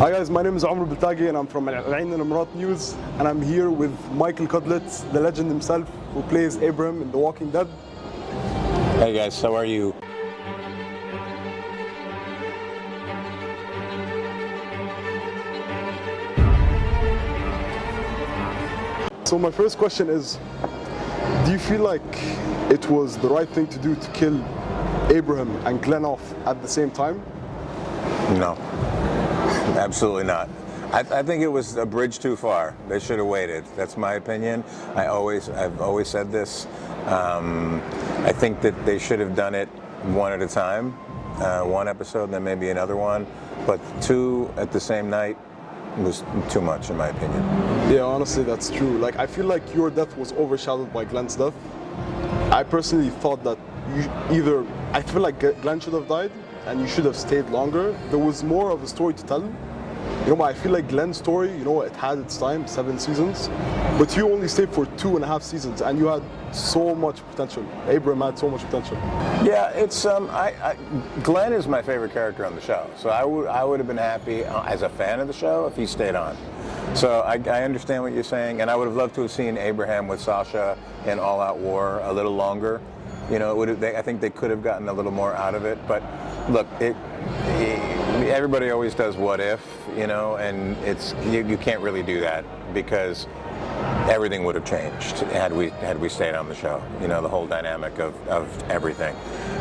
Hi guys, my name is Omar Biltagi and I'm from Al Ain Al Emirat News, and I'm here with Micheal Cudlitz, the legend himself, who plays Abraham in The Walking Dead. Hey guys, how are you? So my first question is, do you feel like it was the right thing to do to kill Abraham and Glenn off at the same time? No, absolutely not. I think it was a bridge too far. They should have waited. That's my opinion. I've always said this. I think that they should have done it one at a time, one episode, then maybe another one. But two at the same night was too much, in my opinion. Yeah, honestly, that's true. Like, I feel like your death was overshadowed by Glenn's death. I personally thought that I feel like Glenn should have died and you should have stayed longer. There was more of a story to tell. But I feel like Glenn's story, it had its time, 7 seasons, but you only stayed for 2.5 seasons, and you had so much potential. Abraham had so much potential. Yeah, it's Glenn is my favorite character on the show, so I would have been happy as a fan of the show if he stayed on. So I understand what you're saying, and I would have loved to have seen Abraham with Sasha in All Out War a little longer. I think they could have gotten a little more out of it, but look, everybody always does what if, and you can't really do that because everything would have changed had we stayed on the show. The whole dynamic of everything,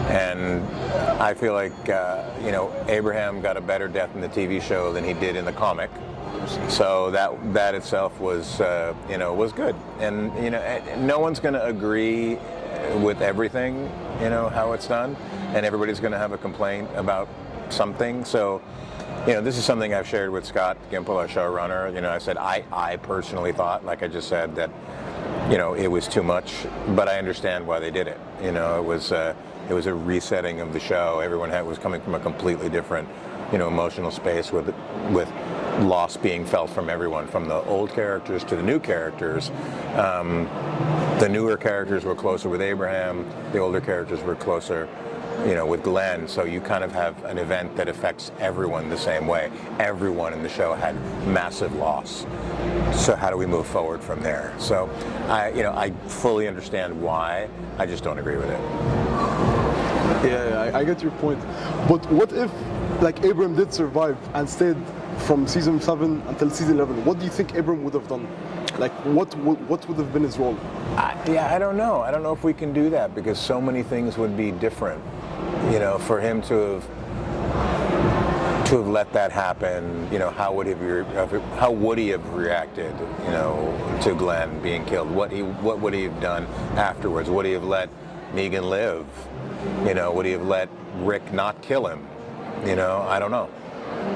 and I feel like Abraham got a better death in the TV show than he did in the comic. So that itself was good, and no one's going to agree with everything, how it's done, and everybody's going to have a complaint about something. So, this is something I've shared with Scott Gimple, our showrunner. I said I personally thought, like I just said, that it was too much, but I understand why they did it. It was a resetting of the show. Everyone was coming from a completely different, emotional space with loss being felt from everyone, from the old characters to the new characters. The newer characters were closer with Abraham. The older characters were closer, with Glenn. So you kind of have an event that affects everyone the same way. Everyone in the show had massive loss. So how do we move forward from there? So I fully understand why. I just don't agree with it. Yeah, I get your point. But what if, Abraham did survive and stayed from season 7 until season 11? What do you think Abraham would have done? What would have been his role? I don't know. I don't know if we can do that because so many things would be different. For him to have let that happen, how would he have reacted, to Glenn being killed? What would he have done afterwards? Would he have let Negan live? Would he have let Rick not kill him? I don't know.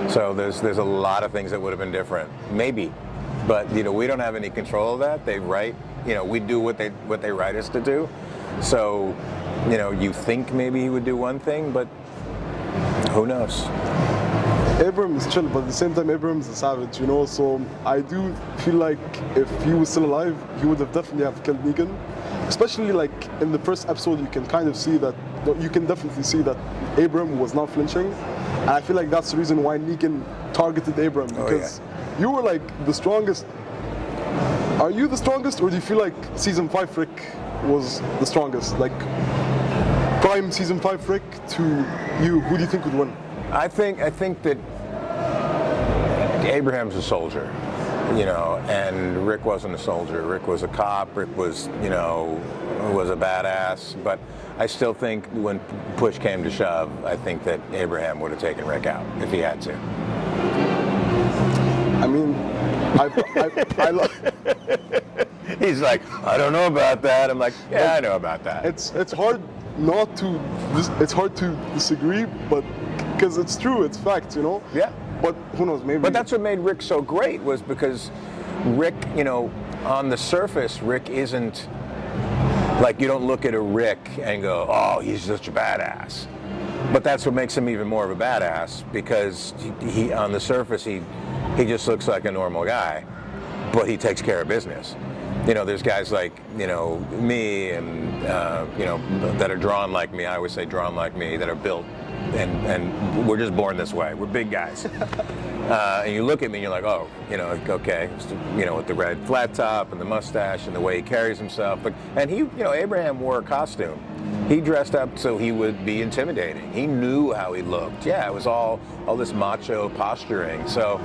So there's a lot of things that would have been different, maybe, but we don't have any control of that. They write, we do what they write us to do. So, you think maybe he would do one thing, but who knows? Abraham is chill, but at the same time, Abraham is a savage, So I do feel like if he was still alive, he would have definitely have killed Negan. Especially in the first episode, you can definitely see that Abraham was not flinching. And I feel like that's the reason why Negan targeted Abraham, because you were the strongest. Are you the strongest, or do you feel like season 5 Rick was the strongest? Prime season 5 Rick to you, who do you think would win? I think that Abraham's a soldier, and Rick wasn't a soldier. Rick was a cop. Rick was a badass. But I still think when push came to shove, I think that Abraham would have taken Rick out if he had to. I mean, I love. He's like, I don't know about that. I'm like, yeah, I know about that. It's hard not to. It's hard to disagree, but because it's true, it's fact, Yeah. But who knows? Maybe. But that's what made Rick so great, was because Rick, on the surface, Rick isn't you don't look at a Rick and go, oh, he's such a badass. But that's what makes him even more of a badass, because he on the surface he just looks like a normal guy, but he takes care of business. There's guys like me and that are drawn like me. I always say drawn like me, that are built and we're just born this way. We're big guys. And you look at me and you're like, oh, okay, with the red flat top and the mustache and the way he carries himself. And he, Abraham wore a costume. He dressed up so he would be intimidating. He knew how he looked. Yeah, it was all this macho posturing. So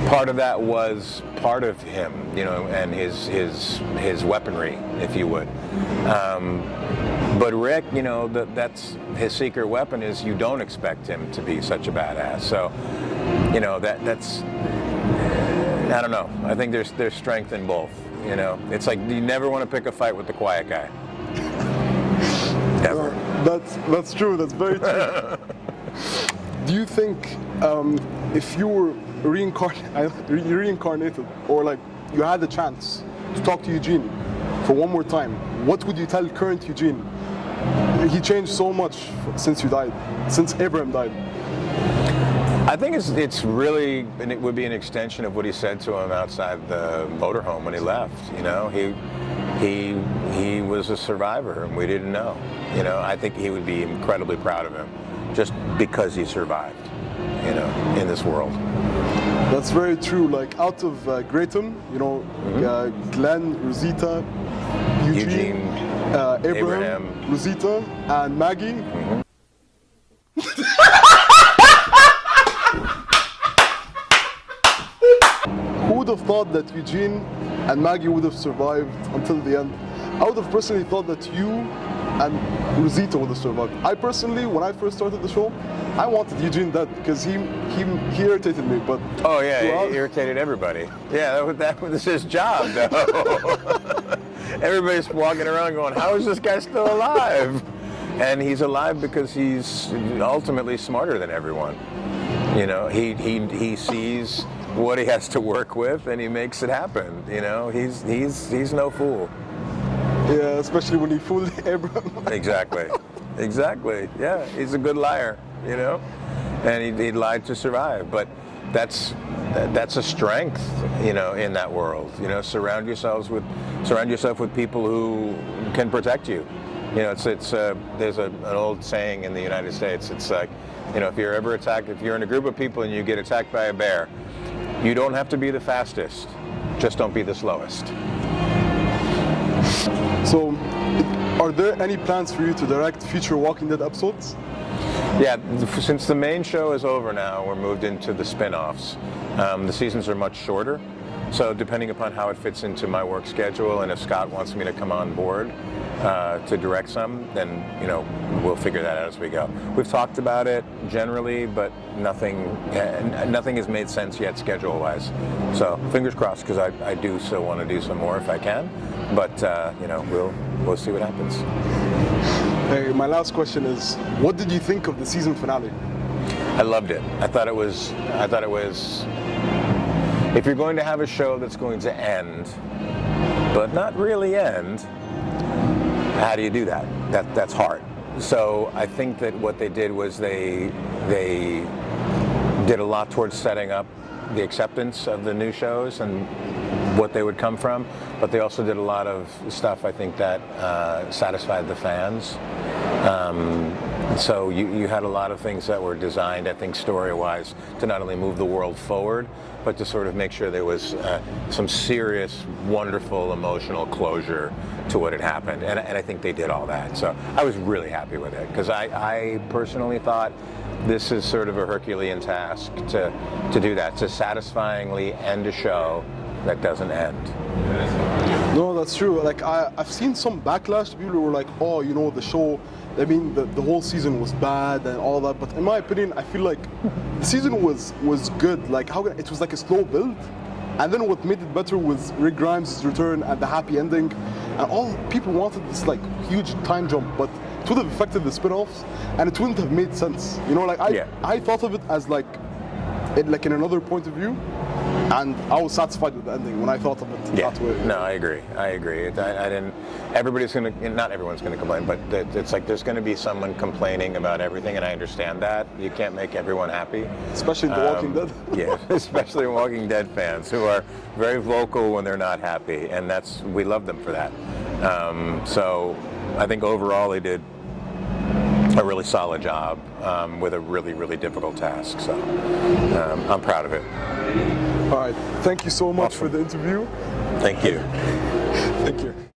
part of that was part of him, and his weaponry, if you would. But Rick, that's his secret weapon is you don't expect him to be such a badass. So, that's I don't know. I think there's strength in both. It's like you never want to pick a fight with the quiet guy. Ever. That's true. That's very true. Do you think if you were reincarnated, or like you had the chance to talk to Eugene for one more time, what would you tell current Eugene? He changed so much since Abraham died. I think it's really, and it would be an extension of what he said to him outside the motorhome when he left. He was a survivor, and we didn't know. I think he would be incredibly proud of him, just because he survived. In this world. That's very true. Like out of Grayton, Glenn, Rosita, Eugene, Abraham, Rosita, and Maggie. Mm-hmm. Who would have thought that Eugene and Maggie would have survived until the end? I would have personally thought that you and Rosita would have survived. I personally, when I first started the show, I wanted Eugene dead because he irritated me. But oh yeah, he irritated everybody. Yeah, that was his job, though. Everybody's walking around going, "How is this guy still alive?" And he's alive because he's ultimately smarter than everyone. He sees what he has to work with, and he makes it happen. He's no fool. Yeah, especially when he fooled Abraham. Exactly. Yeah, he's a good liar, and he lied to survive. But that's a strength, in that world. Surround yourself with people who can protect you. There's an old saying in the United States. It's like, if you're ever attacked, if you're in a group of people and you get attacked by a bear, you don't have to be the fastest, just don't be the slowest. So, are there any plans for you to direct future Walking Dead episodes? Yeah, since the main show is over now, we're moved into the spin-offs. The seasons are much shorter, so depending upon how it fits into my work schedule, and if Scott wants me to come on board to direct some, then we'll figure that out as we go. We've talked about it generally, but nothing has made sense yet schedule-wise. So fingers crossed, because I do still want to do some more if I can. But we'll see what happens. Hey, my last question is, what did you think of the season finale? I loved it. I thought it was. If you're going to have a show that's going to end, but not really end, how do you do that? That's hard. So I think that what they did was they did a lot towards setting up the acceptance of the new shows and what they would come from, but they also did a lot of stuff, I think, that satisfied the fans. So you had a lot of things that were designed, I think, story-wise, to not only move the world forward, but to sort of make sure there was some serious, wonderful, emotional closure to what had happened. And I think they did all that. So I was really happy with it, because I personally thought this is sort of a Herculean task to do that, to satisfyingly end a show that doesn't end. No, that's true. Like I've seen some backlash. People who were like, "Oh, the show. I mean, the whole season was bad and all that." But in my opinion, I feel like the season was good. Like it was like a slow build, and then what made it better was Rick Grimes' return and the happy ending. And all people wanted this like huge time jump, but it would have affected the spin-offs, and it wouldn't have made sense. I thought of it as like in another point of view. And I was satisfied with the ending when I thought of it that way. No, I agree. I didn't. Not everyone's gonna complain, but it's like there's gonna be someone complaining about everything, and I understand that. You can't make everyone happy. Especially The Walking Dead. Yeah, especially Walking Dead fans who are very vocal when they're not happy, and we love them for that. So I think overall they did a really solid job with a really, really difficult task. So I'm proud of it. All right. Thank you so much Awesome. for the interview. Thank you. Thank you.